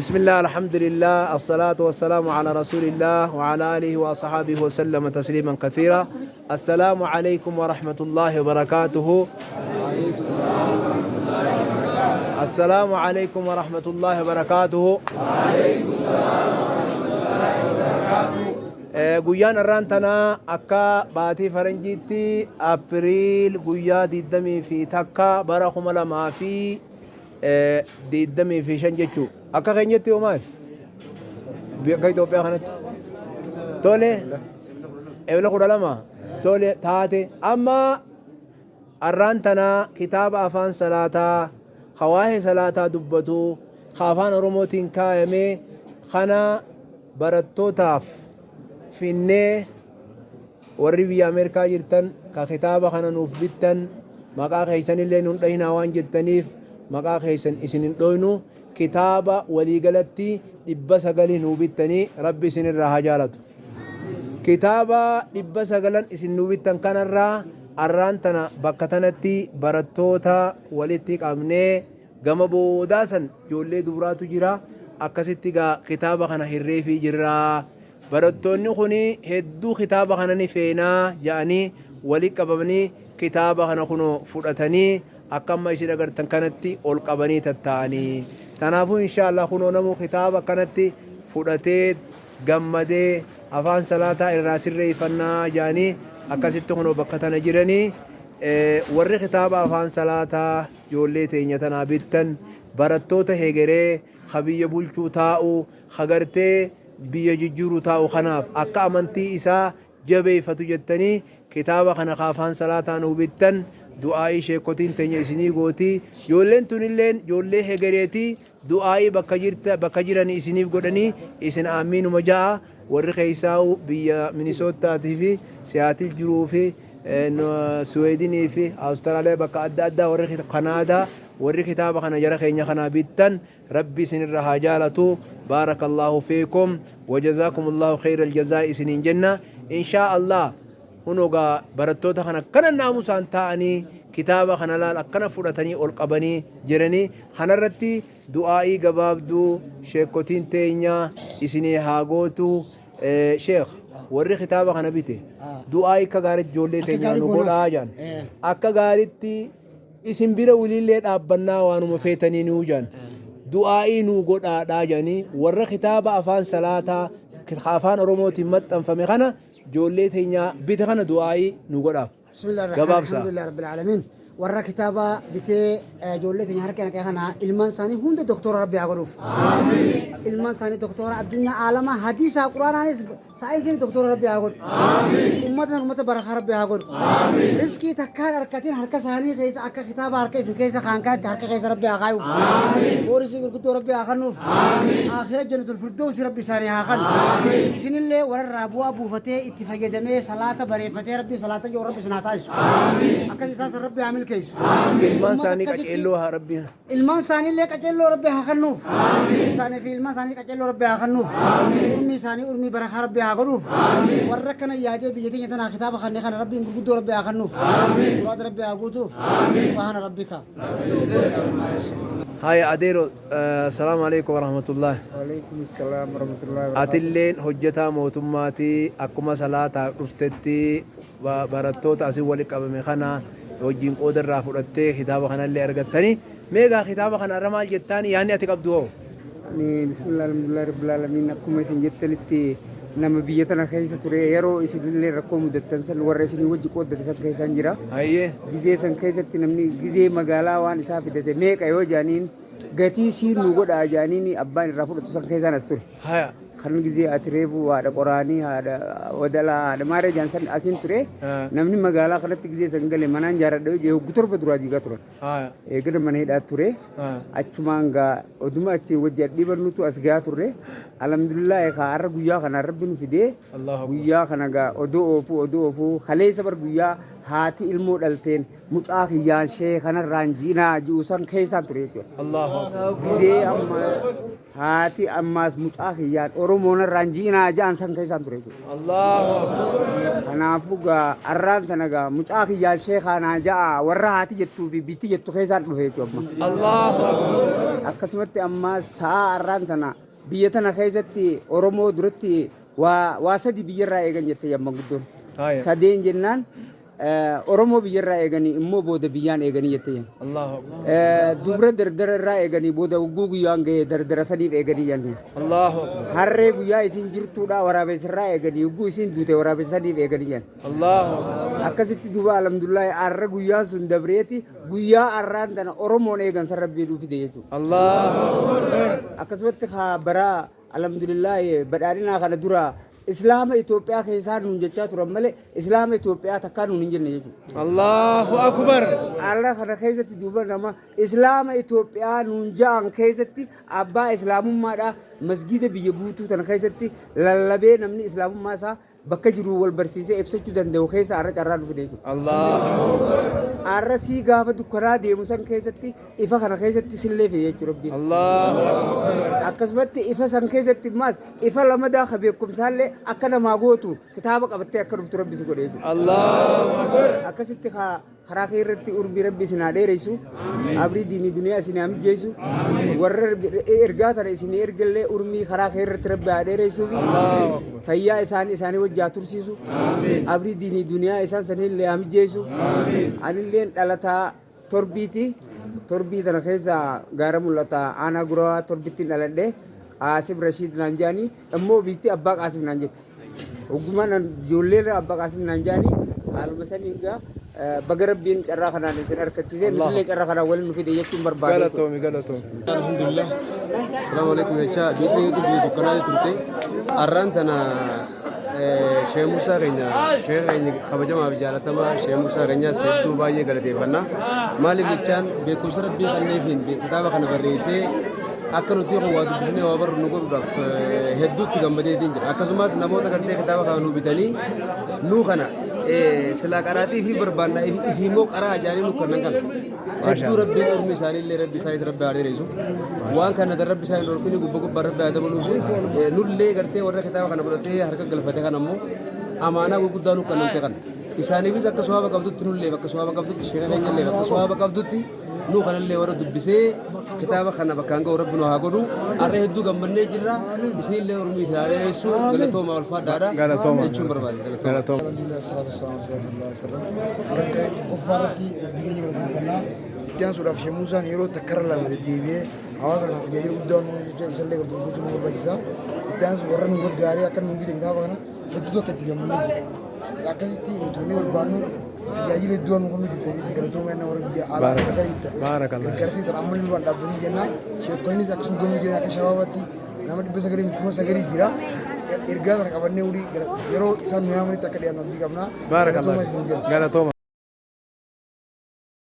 بسم الله الحمد لله الصلاة والسلام على رسول الله وعلى آله وصحابه وسلم تسليما كثيرا. السلام عليكم ورحمة الله وبركاته. السلام عليكم ورحمة الله وبركاته. guyaan irraan tanaa akka baatii faranjiitti April guyyaa 21 bara 2025 jechuu akka keenyatti hoomaal akka Itoophiyaa kanatti tole ebla 12 tole taate amma irraan tanaa kitaaba afaan salaataa hawaa'ee salaataa dubbatu afaan oromootiin kaayame kana barattootaaf finnee warri biyya Ameerikaa jirtan ka kitaaba kana nuuf bittan maqaa keessanillee nun dhahinaa waan jettaniif maqaa keessan isin hin dhoynu kitaaba waliigalatti 900 nuu bittanii rabbi isinirraa haa jaalatu. Kitaaba 900 isin nuu bittan kanarraa arraan tana bakka tanatti barattoota walitti qabnee gama boodaasan ijoollee dubaraatu jira akkasitti gaa kitaaba kana hirreefii jirraa. barattoonni kuni hedduu kitaaba kana ni feenaa jedhanii walitti qabamanii kitaaba kana kuno fudhatanii akkamma isin agartan kanatti ol qabanii tatta'anii. Kanaafuu inshallah kuno namu kitaaba kanatti fudhatee gammadee afaan salaataa irraa sirreeffannaa jedhanii akkasitti kuno bakka tana jiranii warri kitaaba afaan salaataa ijoollee teenya tanaa bittan barattoota hegeree habiyya bulchuu taa'u hagartee biyya jijjiiru taa'u kanaaf akka amantii isaa jabeeffatu jettanii kitaaba kana afaan salaataa nuu bittan du'aa'ii sheekotiin teenya isinii gootii ijoolleen tunilleen ijoollee hegereetii du'aa'ii bakka jiranii isiniif godhanii isin aamiinuma ja'a warri keessaa'u biyya Minisoottaatii fi Siyaatiil jiruu fi Suweedinii fi Awustiraaliyaa bakka adda addaa warri Kanaadaa warri kitaaba kana jara keenya kana bittan rabbi isinirra haa jaalatu. بارك الله فيكم وجزاكم الله خير الجزاء سنين جنة إن شاء الله هنوغا برتوتا خنا كنا ناموسان تاني كتابة خنا لا كنا فرتني ألقبني جرني خنا رتي دعائي جباب دو شيكوتين تينيا إسني هاغوتو شيخ وري كتابة خنا بيتي دعائي كغارت جولي تينيا نقول آجان أكا غارتي اسم بيرا وليلة أبنا وانو مفيتني نوجان du'aa'ii nuu godhaadhaa jedhanii warra kitaaba afaan salaataa afaan oromootiin maxxanfame kana ijoollee teenya bite kana du'aa'ii nuu godhaaf. Bismillahir Alhamdulillah Rabbil Alamin. warra kitaaba bitee ijoollee teenya harka kana ilmaan isaanii hunda doktora rabbi haa godhuuf. Amiin. Ilmaan isaanii doktora addunyaa aalama hadiisa quraanaanis saayinsii doktora rabbi haa godhu. Amiin. Ummata barakaa rabbi haa godhu. Amiin. Riskii takkaan harkatiin harka isaanii keessa akka kitaaba harka isin keessa kaankaatti harka keessa rabbi haa kaayuuf. Amiin. Boorisii gurguddoo rabbi haa kennuuf. Amiin. Aakhira jannatul firdawsi rabbi isaanii haa kennu. Amiin. Isinillee warra bu'aa buufatee itti fayyadamee salaata bareeffatee rabbi salaata yoo rabbi isin haa taasisu. Amiin. Akkas isaan rabbi haa milkeessu. ilmaan isaanii qaceelloo haa rabbi ilmaan isaanii illee qaceelloo rabbi haa kennuuf isaanii fi ilmaan isaanii qaceelloo rabbi haa kennuuf urmii isaanii urmii barakaa rabbi haa godhuuf warra kana yaadee biyya teenya tanaa kitaaba kanneen kana rabbiin gurguddoo rabbi haa kennuuf muraada rabbi haa guutuuf subhaana rabbika. هاي أديرو السلام عليكم ورحمة الله. وعليكم السلام ورحمة الله وبركاته. أتلين حجتا موتماتي أكما صلاة رفتتي براتو تاسي ولك أبا مخانا وجين قدر رافورتي خطابة خانا اللي أرغتاني ميغا خطابة خانا رمال جتاني يعني أتقبدوه. بسم الله الحمد لله رب العالمين أكما سنجتنتي nama biyya tana keessa ture yeroo isinillee rakkoo mudattan san warra isinii wajji qooddate san keessaan jira. Gizee san keessatti namni gizee magaalaa waan isaa fidate meeqa yoo jaaniin gatii siin nu godhaa jaaniin abbaan irraa fudhatu san keessaan as ture. Kan gizee ati reefu haadha qoraanii haadha wadalaa haadha maaree jaan san asiin ture namni magaalaa kanatti gizee san galee manaan jaaradha jee hoggu torba duraa diigaa turan. Eegana mana hidhaa ture achumaan gaa oduma achi wajji dhiibannutu as gaa turre. Alhamdulillah har'a guyyaa kana rabbi nu fidee guyyaa kana gaa odoo oofuu kaleessa bar guyyaa haati ilmoo dhalteen mucaa kiyyaan shee kanarraan jiinaa ji'u san keessaan ture jechuudha. Gizee amma haati ammaas mucaa kiyyaan Oromoon irraan jiinaa ja'an san keessaan ture jechuudha. Allahu akbar. Kanaafuu gaa arraan tana gaa mucaa kiyyaan sheekaanaa ja'a warra haati jettuu fi bitti jettu keessaan dhufe jechuudha. Allahu akbar. Akkasumatti ammaas sa'a arraan tana biyya tana keessatti Oromoo duratti waa sadi biyyarraa eegan jette yamma guddoon. Sadeen jennaan Oromoo biyyarraa eeganii immoo booda biyyaan eeganii jette yan. Allahu akbar. Dubra dardara irraa eeganii booda ugguu guyyaan ga'ee dardara sadiif eeganii yan. Allahu akbar. Harree guyyaa isin jirtuudha waraabessa irraa eeganii ugguu isin duute waraabessa sadiif eeganii yan. Allahu akbar. Akkasitti duuba alhamdulillah arra guyyaan sun dabreeti guyyaa arraan tana Oromoon eegan san rabbii dhuufite jechuudha. Allahu akbar. Akkasumatti bara alhamdulillah badhaadhinaa kana dura Islaama Itoophiyaa keessaa nuun jechaa turan malee Islaama Itoophiyaa takkaa nuun hin jenne jechuudha. Allahu akbar. Arra kana keessatti duuba nama Islaama Itoophiyaa nuun ja'an keessatti abbaa Islaamummaadhaa masgiida biyya guutuu tana keessatti lallabee namni Islaamummaa isaa bakka jiru wal barsiisee ibsachuu danda'u keessa arra carraa dhufe jechuudha. Allahu akbar. Arra sii gaafa dukkanaa deemu san keessatti ifa kana keessatti sillee fide jechuudha rabbi. Allahu akbar. Akkasumatti ifa san keessatti maas ifa lamadaa ka beekumsaallee akka namaa gootu kitaaba qabattee akka dhuftu rabbi si godhe jechuudha. Allahu akbar. Akkasitti karaa kee irratti urbii rabbi isin haa dheeressu abrii diinii duniyaa isin haa mijeessu warra ergaa tana isin ergallee urmii karaa kee irratti rabbi haa dheeressu fayyaa isaanii wajjaa tursiisu abrii diinii duniyaa isaan sanillee haa mijeessu anilleen dhalataa torbii tana keessa gaara mul'ata aanaa guraa torbittiin dhaladhe Qaasib Rashiid naan jaanii immoo biitti abbaa Qaasib naan jetti ogummaan ijoolleen abbaa Qaasib naan jaanii haaluma saniin gaa baga rabbiin carraa kanaan isin harkachiisee nutillee carraa kanaan waliin nu fide jechuun barbaade. Galatoomi. Alhamdulillah. Assalamu alaikum jecha biitee yuutuubii dukkanaa turte arraan tana Sheekh Musaa keenya Sheekh keenya kabajamaa fi jaalatamaa Sheekh Musaa keenya hedduu baay'ee galateeffanna. Maaliif jechaan beekumsa rabbii kanneefiin kitaaba kana barreessee akka nuti waa dubbisnee waa barru nu godhuudhaaf hedduutti gammadeetiin jira. Akkasumas namoota gartee kitaaba kana nu bitanii nuu kana silaa qaraatii fi barbaannaa fi immoo qaraa ajaa'anii nu kennan kana. Hedduu rabbiin ormi isaaniillee rabbi isaanis rabbi haa dheeressu. Waan kana darabbi isaanii dhorkini gubbaa rabbi haa dabaluu fi nullee gartee warra kitaaba kana godhatee harka galfate kana immoo amaanaa gurguddaa nu kennamte kana. Isaaniifis akka sohaaba qabdutti nullee bakka sohaaba qabdutti sheekha keenyallee bakka sohaaba qabdutti nu kanallee warra dubbisee kitaaba kana bakkaan ga'u rabbi nu haa godhu arra hedduu gammannee jirra isinillee ormi isaa dheeressu galatooma ulfaadhaadha jechuun barbaade. Ittiaan suudhaaf Sheekh Musaan yeroo takkarra lama deddeebi'ee hawaasa kana tajaajila guddaa nu isallee gartuufachuu nu barbaachisa. Ittiaan sun warra nu gargaaree akka nu bite kitaaba kana hedduu akka itti gammannee jira. Akkasitti nuti barbaannu tajaajila hedduu nu kennu jirtan galatooma yana warra biyya alaa akka gariitta. Gargaarsiisan ammallee waan dhaabbatanii jennaan sheekonnis akkasuma goonuu jiran akka shabaabaatti nama 900 jira. Ergaa kana qabannee yeroo isaan nu yaamanitti akka dhiyaannu abdii qabna. Galatooma.